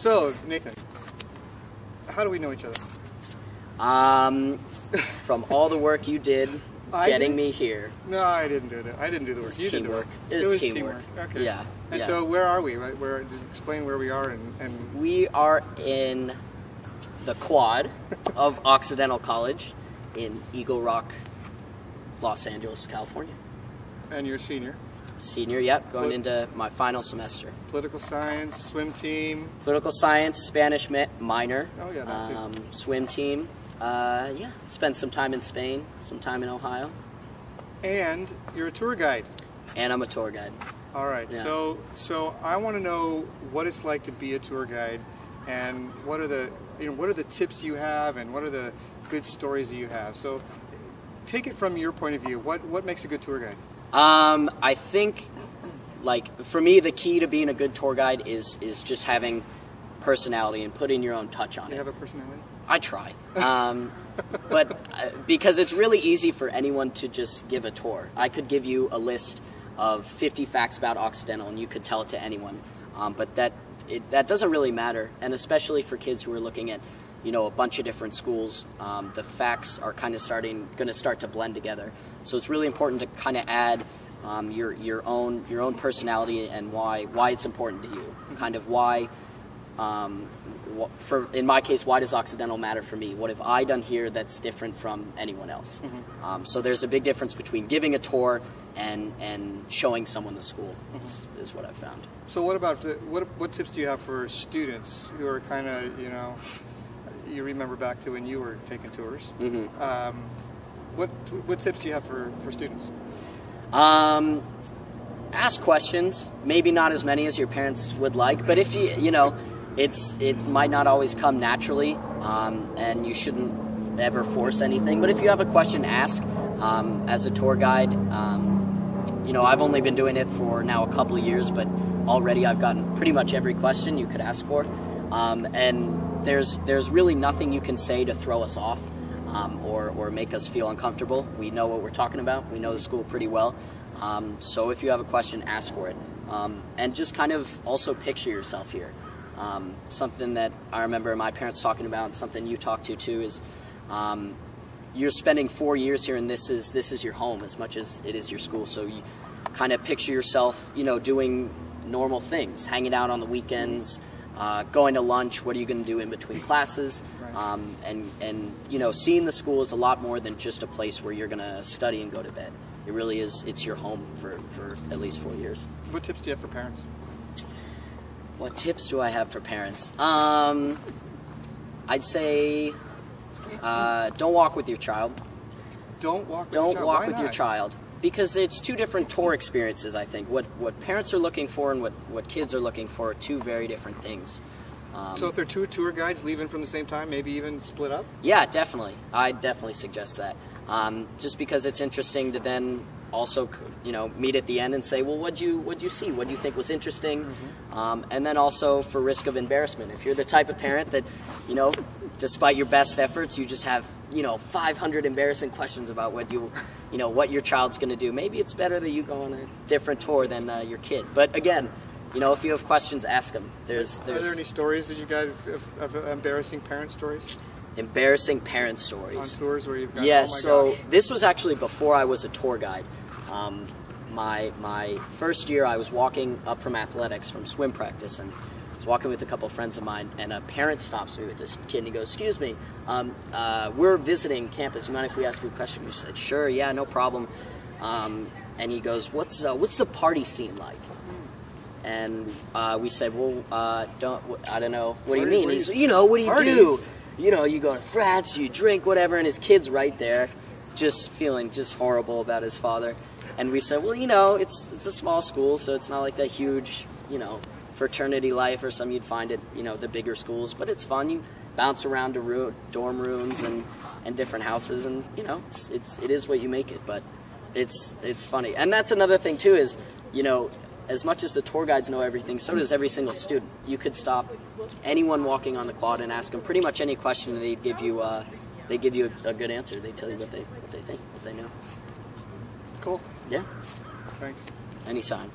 So, Nathan, how do we know each other? From all the work you did getting me here. No, I didn't do it. I didn't do the work. It was You did the teamwork. work. It was teamwork. Okay. Yeah. And yeah. so, where are we? Where? Explain where we are and. We are in the quad of Occidental College in Eagle Rock, Los Angeles, California. And you're a senior. Senior, yep, going into my final semester. Political science, swim team. Political science, Spanish minor. Oh yeah, that too. Swim team. Yeah, spent some time in Spain, some time in Ohio. And you're a tour guide. And I'm a tour guide. All right. Yeah. So I want to know what it's like to be a tour guide, and what are the tips you have, and what are the good stories that you have. So take it from your point of view. What makes a good tour guide? I think, like, for me, the key to being a good tour guide is just having personality and putting your own touch on it. You have a personality? I try. But because it's really easy for anyone to just give a tour. I could give you a list of 50 facts about Occidental and you could tell it to anyone. But that doesn't really matter. And especially for kids who are looking at, a bunch of different schools, the facts are kind of going to start to blend together. So it's really important to kind of add your own personality and why it's important to you. Kind of why, in my case, why does Occidental matter for me? What have I done here that's different from anyone else? Mm-hmm. So there's a big difference between giving a tour and showing someone the school. Mm-hmm. is what I've found. So what about what tips do you have for students who are kind of you remember back to when you were taking tours? Mm-hmm. What tips do you have for students? Ask questions. Maybe not as many as your parents would like, but if it might not always come naturally, and you shouldn't ever force anything. But if you have a question, ask. As a tour guide, I've only been doing it for now a couple of years, but already I've gotten pretty much every question you could ask for. And there's really nothing you can say to throw us off or make us feel uncomfortable. We know what we're talking about. We know the school pretty well. So if you have a question, ask for it. And just kind of also picture yourself here. Something that I remember my parents talking about, and something you talk to too, is you're spending 4 years here, and this is your home as much as it is your school. So you kind of picture yourself, doing normal things, hanging out on the weekends, going to lunch. What are you going to do in between classes? And seeing the school is a lot more than just a place where you're going to study and go to bed. It really is. It's your home for at least 4 years. What tips do you have for parents? What tips do I have for parents? I'd say don't walk with your child. Don't walk with your child. Because it's two different tour experiences, I think. What parents are looking for and what kids are looking for are two very different things. So if they're two tour guides leaving from the same time, maybe even split up? Yeah, definitely. I definitely suggest that. Just because it's interesting to then also, meet at the end and say, well, what'd you see? What do you think was interesting? Mm-hmm. And then also for risk of embarrassment. If you're the type of parent that, despite your best efforts, you just have, 500 embarrassing questions about what your child's going to do. Maybe it's better that you go on a different tour than your kid. But again, if you have questions, ask them. Are there any stories that you got of embarrassing parent stories? Embarrassing parent stories. On tours where you've got, yeah, oh my so gosh. This was actually before I was a tour guide. My first year, I was walking up from athletics, from swim practice, and I was walking with a couple of friends of mine, and a parent stops me with this kid, and he goes, excuse me, we're visiting campus. You mind if we ask you a question? We said, sure, yeah, no problem. And he goes, what's the party scene like? And we said, well, I don't know. What do you mean? He's, what do you do? You go to frats, you drink, whatever, and his kid's right there, just feeling just horrible about his father. And we said, well, it's a small school, so it's not like that huge, fraternity life or something you'd find at, the bigger schools, but it's fun. You bounce around to dorm rooms and different houses, and, it is what you make it, but it's funny. And that's another thing, too, is, as much as the tour guides know everything, so does every single student. You could stop anyone walking on the quad and ask them pretty much any question, and they'd give you a good answer. They tell you what they think, what they know. Cool. Yeah. Thanks. Anytime.